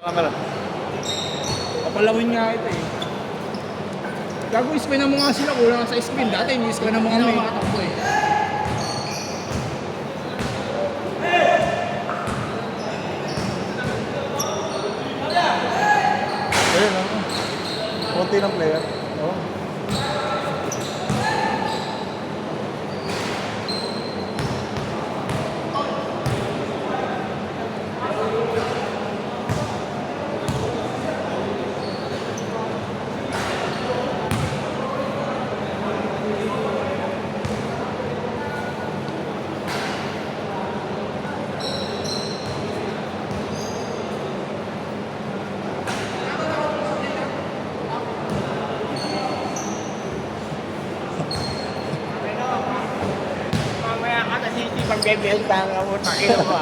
Camera. Papalawin nga ito eh. Gago, spin mo nga sila, kulang sa spin. Dati yung spin mo kami. Makatakbo eh. Ayun lang. Konti ng player. Oh. Mamaya ka na sisi pagbebenta nga mo, takino mo.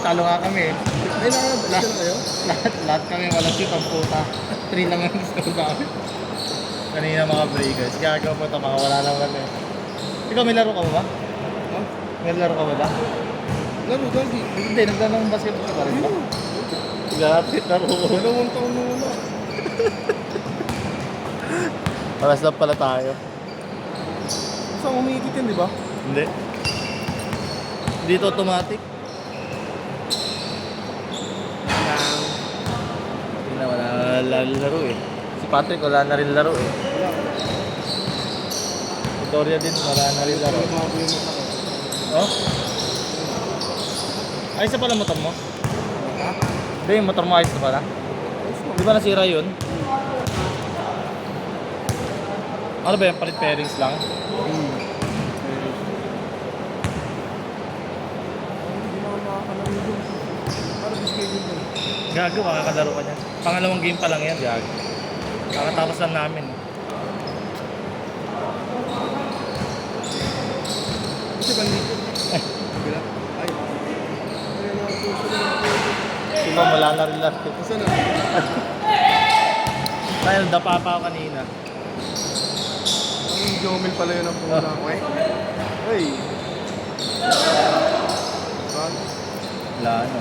Talo nga kami eh. Ay, nakabalik na kayo? Lahat kami walang shoot ang puta. 3 lang ang gusto namin. Kanina mga breakers. Gagawa po ito, mga wala naman eh. Ikaw may laro ka ba? Ha? May laro ka ba? Laro, dagi. Hindi, nagtanong ng basketball ka pa rin ba? Gapit, laro ko. Dalawang taon na wala. Paras lang pala tayo. Saan umiikot yan, di ba? Hindi. Dito automatic. Hindi na wala laro eh. Si Patrick wala na rin laro eh. Wala. Victoria din wala na rin laro. Mga buhay mo ako. Oh? Ayos na pala motor mo? Ha? Hindi, yung motor mo ayos na pala. Di ba nasira yun? Ano ba yan? Palit pairings lang? Hindi na ako makakalaro dun. Para biskegin dun. Gago, makakalaro ka niyan. Pangalawang game pa lang yan, gago. Kakatapos lang namin. Kasi bandito. Bila? Ay. Ay, nasusunod. Diba, wala na rin laro. Saan na? Dahil dapa pa ako kanina. Ang Jomel pala yun ang puna ko eh. Ay. Ba? Wala ano.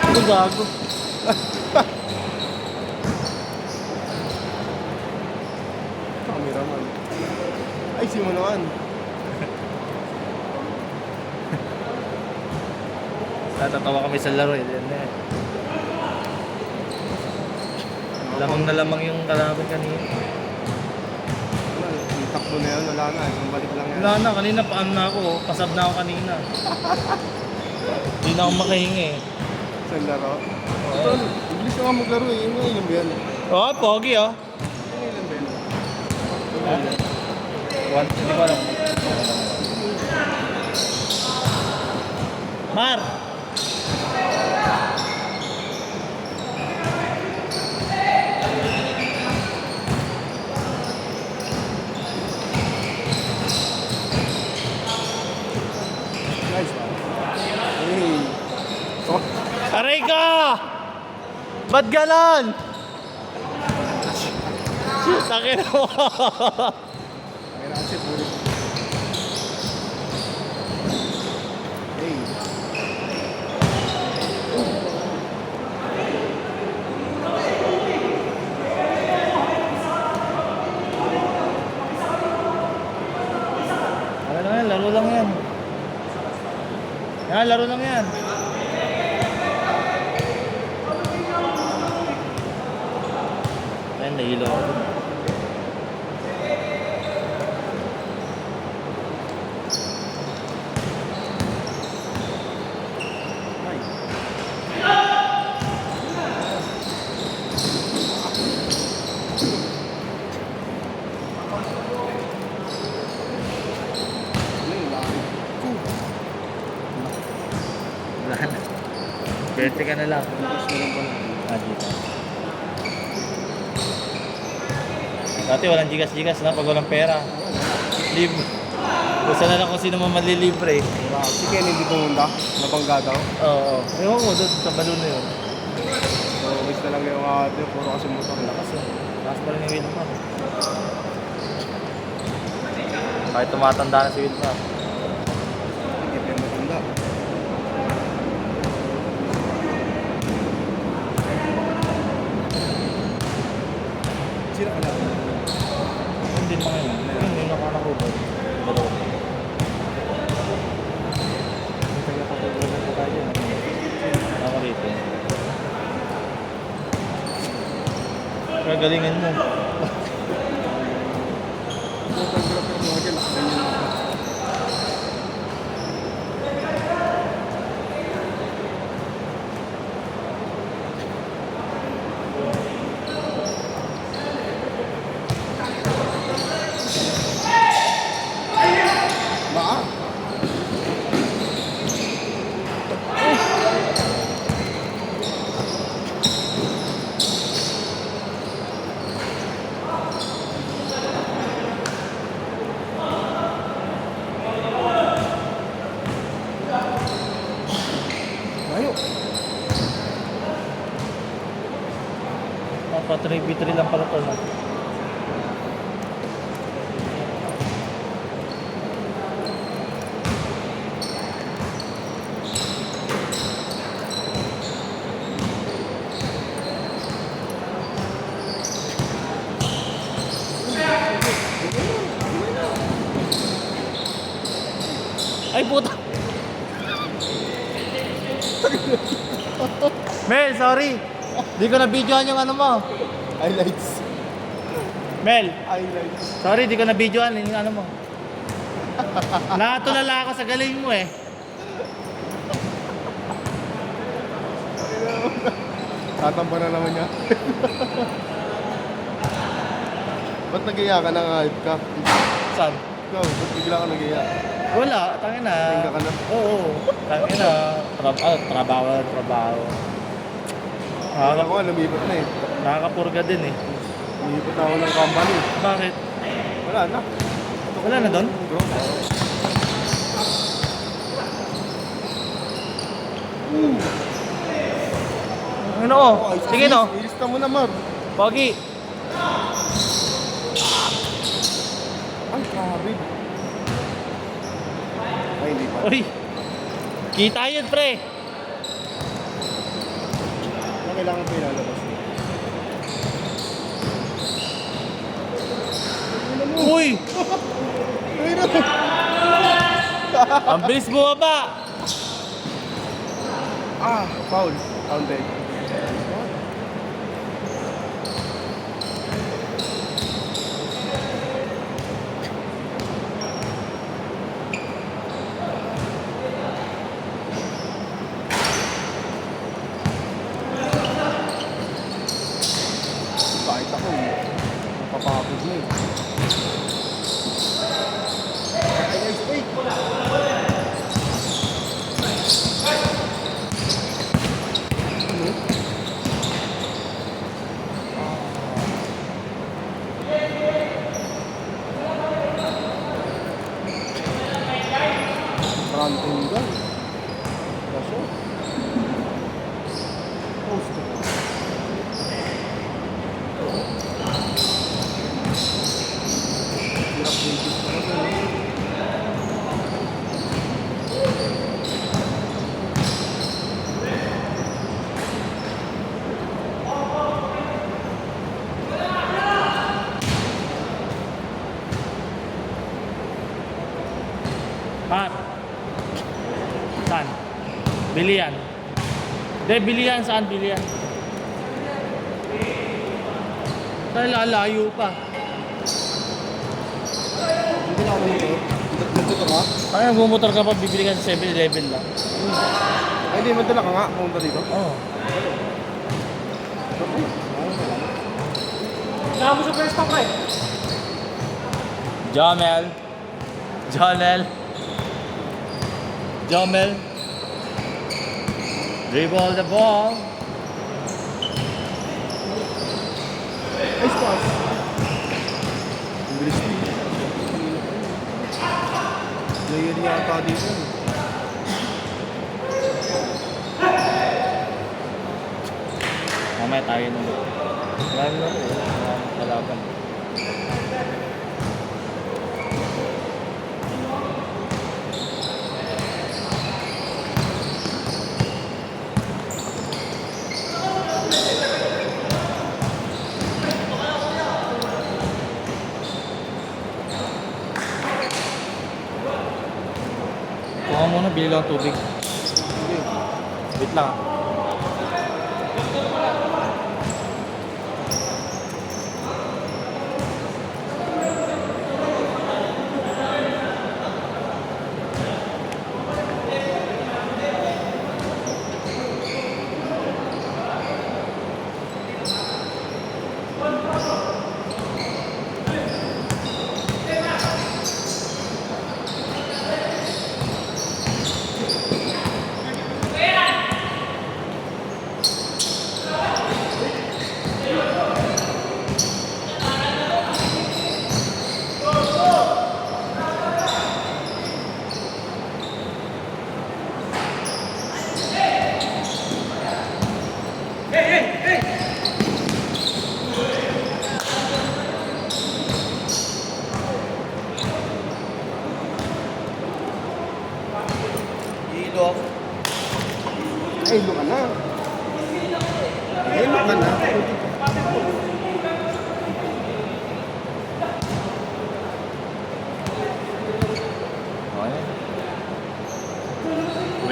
Ano gago? Cameraman. Ay, si mo naman. Natatawa kami sa laro eh. Yan na eh. Lamang na lamang yung kalaban kanina. Wala, yung takbo na yun, wala na. Isang balik lang yan. Wala na, kanina paano na ako. Pasab na ako kanina. Hindi na ako makahingi eh. Sa laro. Tol, iblis ka nga maglaro eh. Yung ilan ba yan? Oh, pogi oh. Yung ilan ba yan? Hindi ko alam. Mar! Nice ba? Hey. So, Aray ka! Ba't ganon? Takin mo! may nakasip ulit. Hey. Ano lang yan, laro lang yan. Yan, laro lang yan. Ayun, nahilo ako. Ano yung laki? Wala na. Bete ka na lang. Iblis na lang pala. Ah, dito. Dati walang gigas-gigas na pag walang pera. Libre. Gusto na lang kung sino man malilibre. Wow. Si Kenny di pumunta. Nabangga daw. Oo. Ewan ko, doon sa balon na yun. So, miss na lang yung puro kasi motor. Lakas yun. Lakas pa rin yung wheel pa. Kahit tumatanda na si wheel pa. Hindi pa yung matanda. Sino ka lang? Hindi naman yun. Hindi nakanakubad. Dalawa. Hindi tayo nakakubad na tayo. Ako rito. Kagalingan mo. Photographer mo dyan. Ganyan ako. Baka. 3v3 lang pala to. No? Ay puta! Mel, sorry! Di ko na-videoan yung ano mo. Highlights. Mel, Highlights. sorry, di ko na-videoan yung ano mo. Nakatulala ako sa galing mo eh. Tatamba na naman niya. Ba't nag-iya ka nang hype ka? Saan? Ikaw, ba't bigla ka nag-iya? Wala, tangin na. Tingka ka na? Oo, tangin na. Trabaho. Akala ko nga, lumipat na eh. Nakakapurga din eh. Lumipat ako ng company. Bakit? Wala na. Wala na doon? Bro. Ano oh? Sige no. Ilista mo na, Mar. Pogi. Ay, grabe. Ay, hindi pa. Uy. Kita yun pre. Ano kailangan pa ilalabas? Uy. Ay, na. Ang bilis bumaba. Ah, foul. Foul deck. Kahit ako, papapagod na eh. Ay, guys, wait! Maraming tunggal. Kaso. Post. Hirap din dito naman eh. Pat. Saan? Bilian. Hindi, bilian. Saan bilian? Dahil lalayo pa. Hindi na ako nito. Nagtuto ka? Ay, nagmumotor ka pa, bibili ka sa 7-Eleven lang. Ay, hindi. Madala ka nga. Pumunta dito. Oo. Saka mo sa first stop eh. Jomel. Dribble the ball. Ice pass. Ang bilis din. Player yata dito. Mamaya tayo nung... Lalo na po. Kalaban. Kuha muna, bili lang tubig. Sige. Wait lang.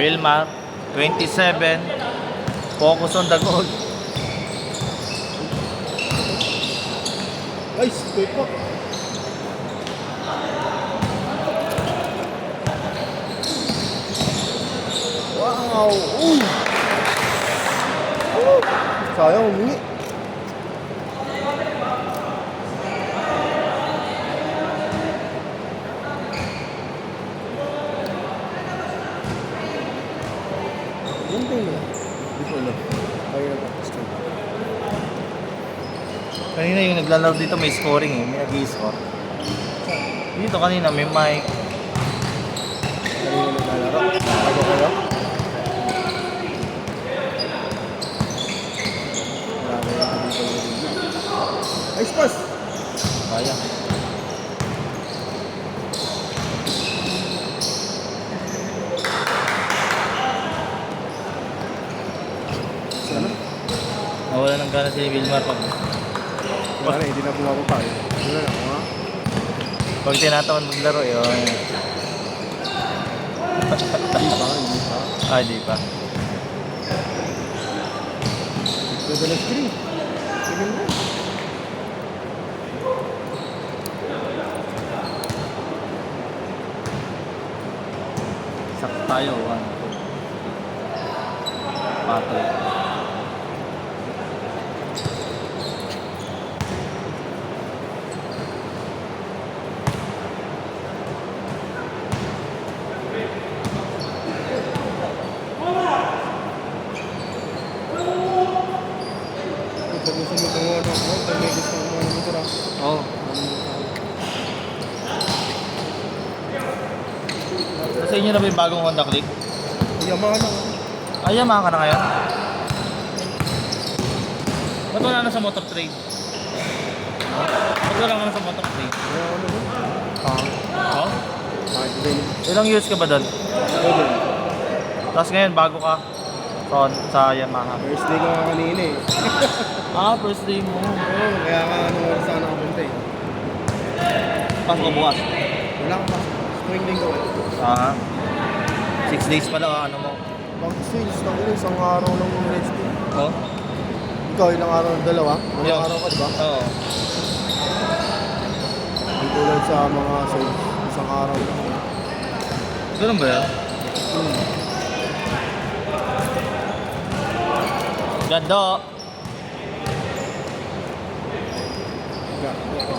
Wilmar, 27. Focus on the goal. Guys, quick po. Wow! Sayang, humingi. Yung tingin. Hindi ko alam. Kaya na ba? Kanina yung naglalaro dito may scoring eh, may nag-i-score. Dito kanina may mic. Kanina naglalaro. Bago kayo? Marami ako dito yung review. Ice pass! Kaya. Sana? Nawala ng gana si Wilmar pag Wala na, hindi na bumababa eh. Wala na, ha? pag tinatawan maglaro yun. Hindi pa, hindi pa. Ah, di pa. Ganda na screen. Sige mo. Sakto tayo, 1, 2. Patrick. Pag gusto mo kung ano ako, pag may gusto mo ano mo tara. Oh. Sa inyo na ba yung bagong Honda Click? Yamaha na. Ay, Yamaha ka na ngayon? Ba't wala na sa motor trade? Ba't wala ka na sa motor trade? Kaya ano ba? Oh? Kahit din. Ilang years ka ba doon? Pwede. Tapos ngayon, bago ka sa Yamaha. First day ko nga kanina eh. Ah, first day mo. Oo, kaya nga anong oras sana ako punta eh. Pasok ka bukas. Wala ka pa. Spring linggo. Ah, 6 days pala ano mo. Pag sales, tangin isang araw lang yung rest day. Oh? Ikaw, ilang araw? Dalawa? Ilang Yeah. araw ka, di ba? Oo. Hindi tulad sa mga sales, isang araw lang. Ganun ba yan? Gado.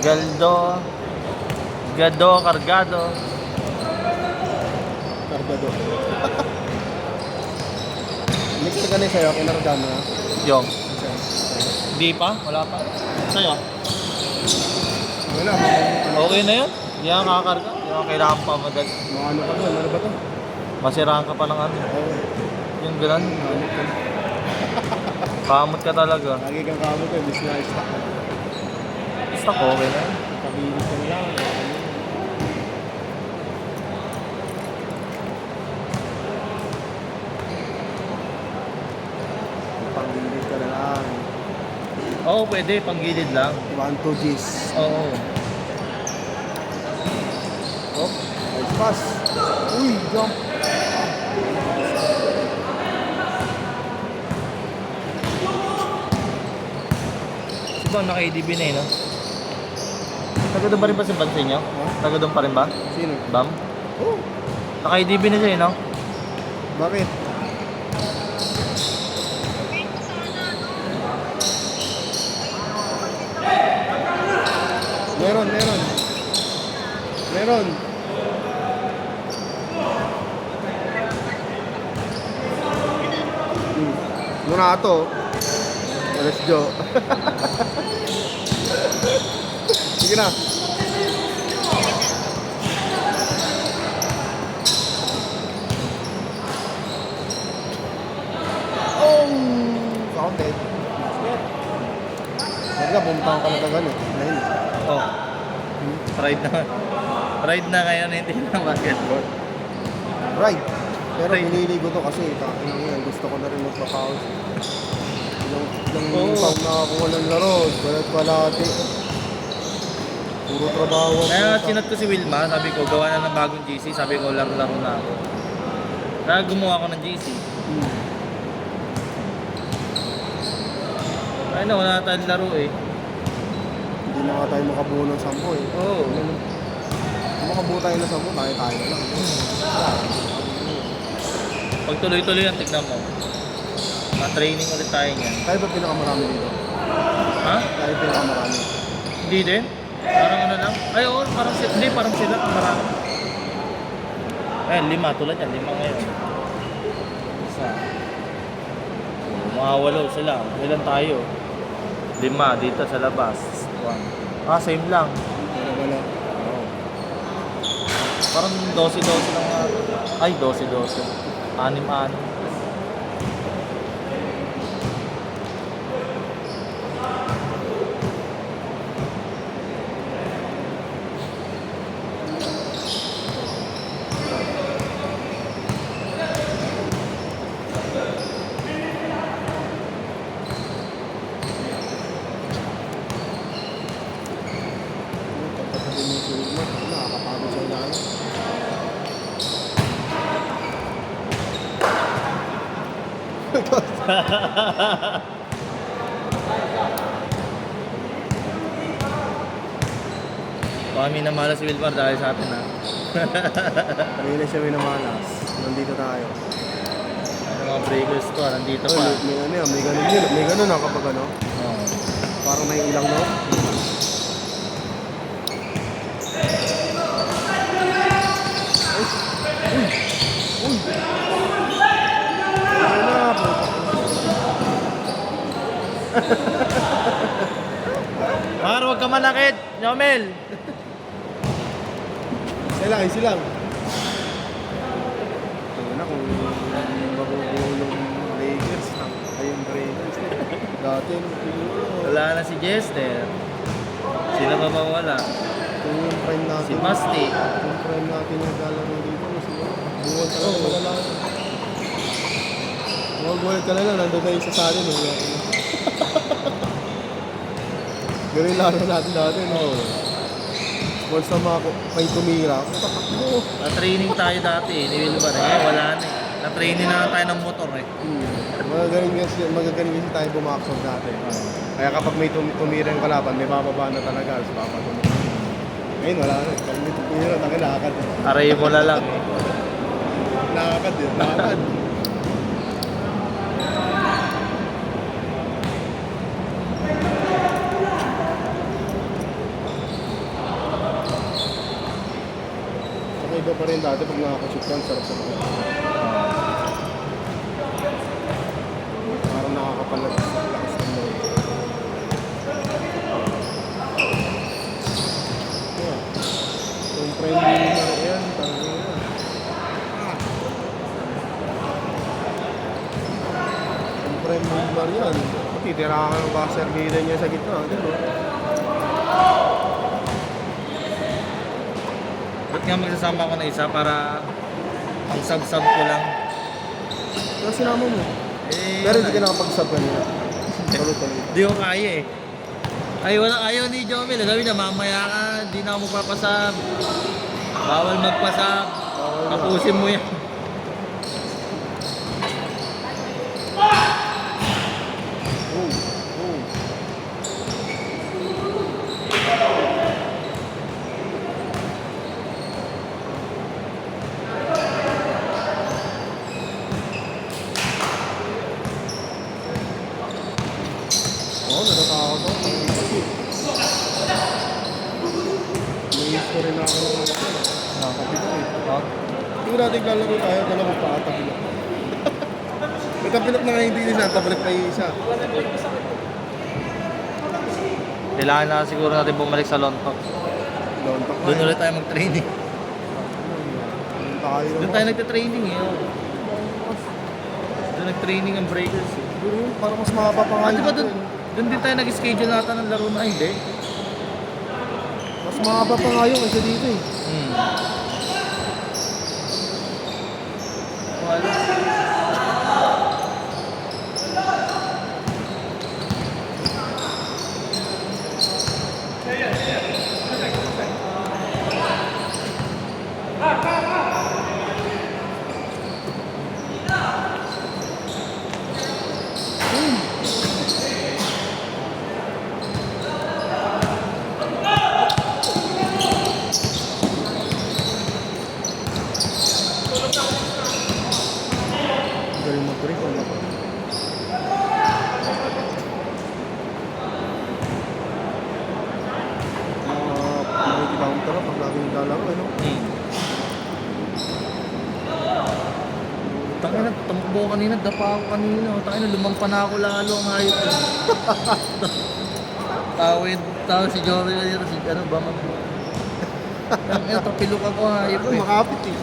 Galdo. Gado, kargado. Kargado. Next na ganun sa'yo, kinarga mo na. Yung. Di pa? Wala pa? Sa'yo? Wala, Okay na yun? Hindi ka kakakarga. Hindi ka kailangan pa magal. mga ano pa doon, ano ba to? Masirahan ka pa ng ano. Oo, Yung ganun. ano ka. Kamot ka talaga. Lagi kang kamot eh, bis na stock ka. Basta ko, okay na yun. Pabilis ka na lang. Pabilis ka na lang. Oo, pwede. Panggilid lang. 1, 2 Gs. Oo. Oh, nice pass. Uy, jump. Si Bam, naka-ADB na eh, no? Taga doon pa rin ba si Bam sa inyo? Taga doon pa rin ba? Sino? Bam? Oh, Naka-ADB na siya eh, no? bakit? Meron. Meron. Muna ito. Let's go. Sige na. Oh! Counted. Talaga, bumutang ka na tagal eh. Ngayon. Oh. Ride na. Ride na ngayon, hindi na basketball. Right. Pero Right. hiniligo to kasi gusto ko na rin magpa-pause. Ilang Oo. taon na ako ng laro. Balat palati. Puro trabaho. Kaya chinat ko si Wilma, sabi ko, gawa na ng bagong GC, sabi ko, laro-laro na ako. Kaya gumawa ako ng GC. Ay na, wala na tayong laro eh. Hindi na nga tayo makabuo ng 10 eh. Oo. Kung makabuo tayo ng 10, tayo na lang. Pag tuloy-tuloy yan, tignan mo. Ma-training ulit tayo niyan. Tayo ba pinakamarami dito? Ha? Tayo pinakamarami. Hindi din? Parang ano lang? Ay oo, parang sila. Hindi, parang sila. Marami. Ayan, 5. Tulad yan, 5 ngayon. Isa. Mga 8 sila. Ilan tayo? 5 dito sa labas. 1. Ah, same lang. Wala. Parang 12 lang nga. Ay, 12. 6. Pagkakasin mo sulit mo, nakakapagod sa ilalim. Baka minamala si Wilmar dahil sa atin ha. May na siya minamalas. Nandito tayo. Ano mga breakers to, nandito Oh, pa. may ano yan, may ganun yun. May ganun na kapag ano. Oo. Parang may ilang no? Uy! Ano na po? Mar, huwag ka manakit, Yomel. Isa lang. Ano na kung mabubuo yung Lakers, ay yung Raiders. Dati, Wala na si Jester. Sino pa mawala? kung yung friend natin. Si Masti. Yung friend natin yung lalaro dito, siguro. Buwan ka lang, wala lang. Buwan ka lang, nandun na yung isa sa atin. Ganun laro natin dati, no? Once na may tumira, tatakbo. Na-training tayo dati ni Wilmar. Wala na eh. Na-training na lang tayo ng motor eh. Magagaling kasi tayo bumaksog dati. Kaya kapag may tumira yung kalaban, may bababa na talaga. So, papatumira. Ngayon, wala na. Pag may tumira, nakilakad. Aray mo na lang eh. Nakakad yun, nakakad. Saka iba pa rin dati pag nakakashoot ka, ang sarap sa mga. Parang nakakapalakas ng loob. Yeah. Yung friendly na yan, talaga yan. Yung friendly na yan. Titirahan ng buzzer beater niya sa gitna. Di ba? Ba't nga magsasama ko na isa para ang sub-sub ko lang? Kaya sinama mo. Eh, Pero hindi ka nakapag-sub kanina. Tuloy-tuloy. Di ko kaya eh. Ay, wala ayaw ni Jomel. Sabi niya, mamaya ka, di na ako magpapasab. Bawal magpasab. Tapusin mo yan. Oh, oh. Oo, natatakot ako. Kasi may history na ako ng nakakapito eh. Tingnan natin lalaro tayo, dalawang pakatapilok. May tapilok na nga hindi isa, tapilok na yung isa. Kailangan na siguro natin bumalik sa Lontok. Lontok na Doon eh. ulit tayo mag-training. Doon tayo nagte-training eh. Oh. Doon nag-training ang breakers eh. Parang mas mahaba pa nga Ah, di ba dito doon, eh. doon din tayo nag-schedule nata ng laro na hindi? Mas mahaba pa nga yung isa dito eh. Wala. laging lalaro, ano? Tangina, tumakbo ako kanina, dapa ako kanina. Tangina, lumampa na ako lalo ang hayop. Tawid si Jory kanina, si ano ba mag... Tangina, tapilok ako hayop Ano, eh. makapit eh.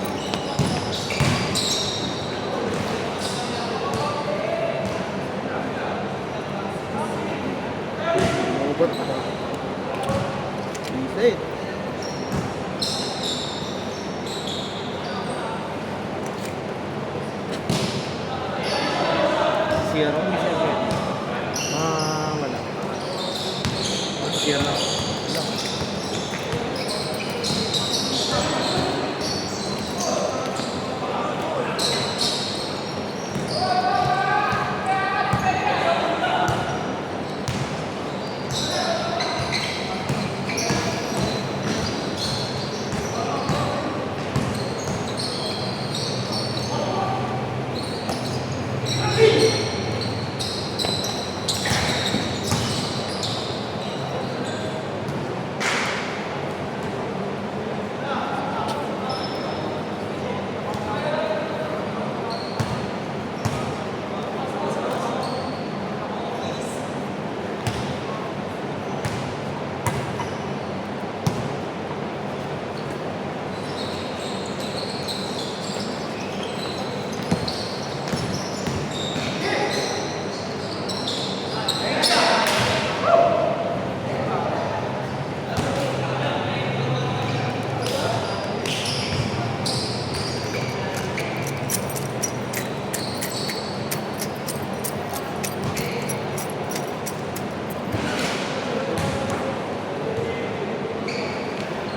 Robot pa. Insane. Sierra, may Sierra. Wala. Sierra.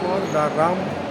For the round